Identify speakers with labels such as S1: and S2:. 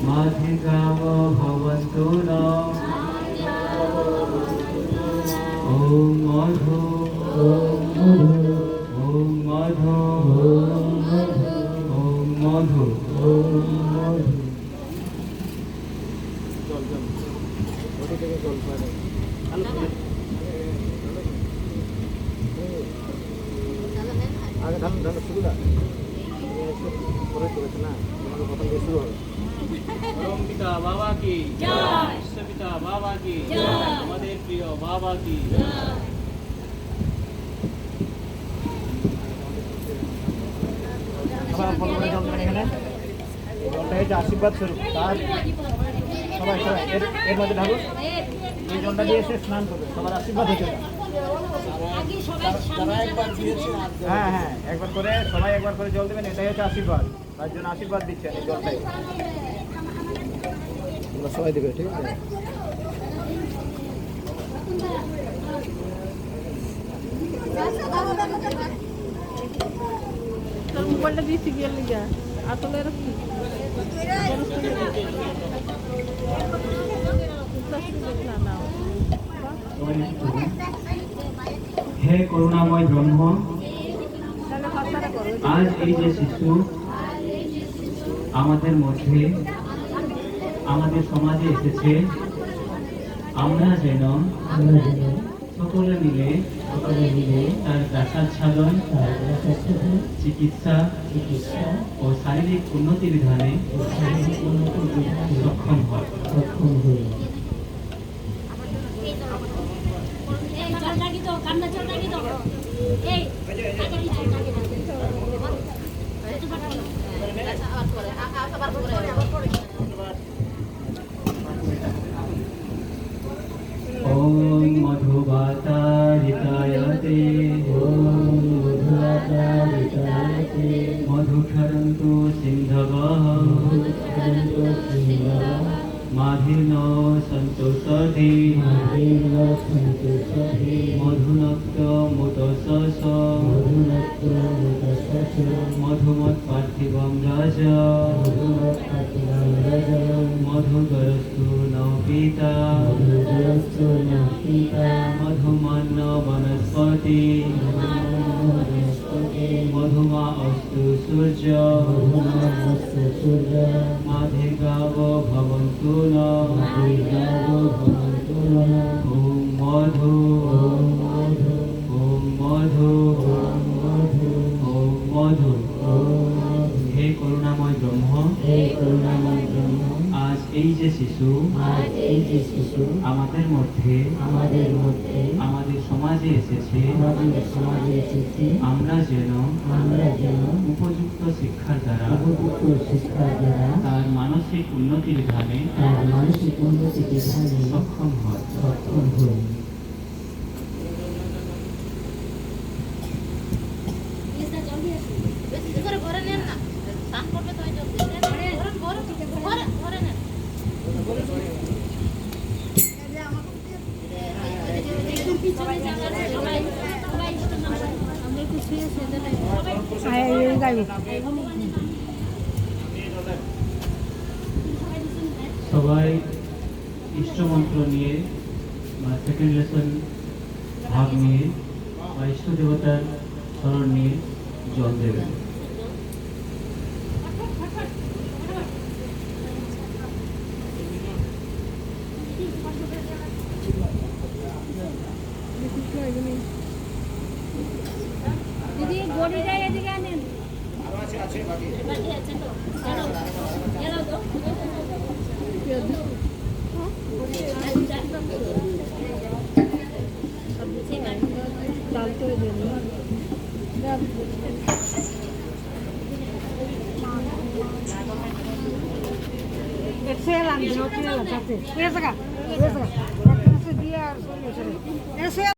S1: माधिकाव भवन्तु नः। ॐ मधु ॐ मधु ॐ मधु।
S2: আগে ধান ধান শুরু না করে চলেছে না তোমাকে প্রথম দিয়ে শুরু হবে।
S3: परम पिता बाबा की जय, विश्व पिता बाबा की जय, আমাদের প্রিয় বাবা की
S2: আবার বড় বড় জল দেবেন এখানে। এই জলটা হচ্ছে আশীর্বাদ স্বরূপ। তার সবাই সবাই এর মধ্যে ঢালুন। এই জলটা দিয়ে এসে স্নান করবে, সবার আশীর্বাদ হতে হবে। হ্যাঁ হ্যাঁ, একবার করে সবাই একবার করে জল দেবেন, এটাই হচ্ছে আশীর্বাদ। তার জন্য আশীর্বাদ দিচ্ছেন এই জলটাই। তোমরা সবাই দেবে, ঠিক আছে?
S4: তোর মোবাইলটা দিয়ে সিরিয়াল লিখা আসলে
S1: হে করুণাময় ব্রহ্ম, আজ এই যে শিশু আমাদের মধ্যে আমাদের সমাজে এসেছে, আমরা যেন সকলে মিলে তার প্রাসাচ্ছাদন, চিকিৎসা ও শারীরিক উন্নতি বিধানে সক্ষম হয়। ॐ मधुवातारितायते मधुक्षरन्तु सिन्धवः माधिर्नो सन्तोषधि मधुनक्तमुतसस मधुमत्पार्थिवं राज मधुगरस्तु न पिता मधुमन्न वनस्पति मधुमा अस्तु सूर्य माधिगाव भवन्तु नः। ॐ मधु ॐ मधु ॐ मधु। হে করুণাময় ব্রহ্ম, আজ এই যে শিশু আমাদের মধ্যে আমাদের সমাজে এসেছে, আমরা যেন উপযুক্ত শিক্ষার দ্বারা তার মানসিক উন্নতি বিধানে সক্ষম হয়। সবাই ইষ্টমন্ত্র নিয়ে বা সেকেন্ড লেসন ভাগ নিয়ে বা ইষ্ট দেবতার স্মরণ নিয়ে জল দেবেন।
S4: দিদি গড়িটা এদিকে আনেন। ডাল করে দেন এসে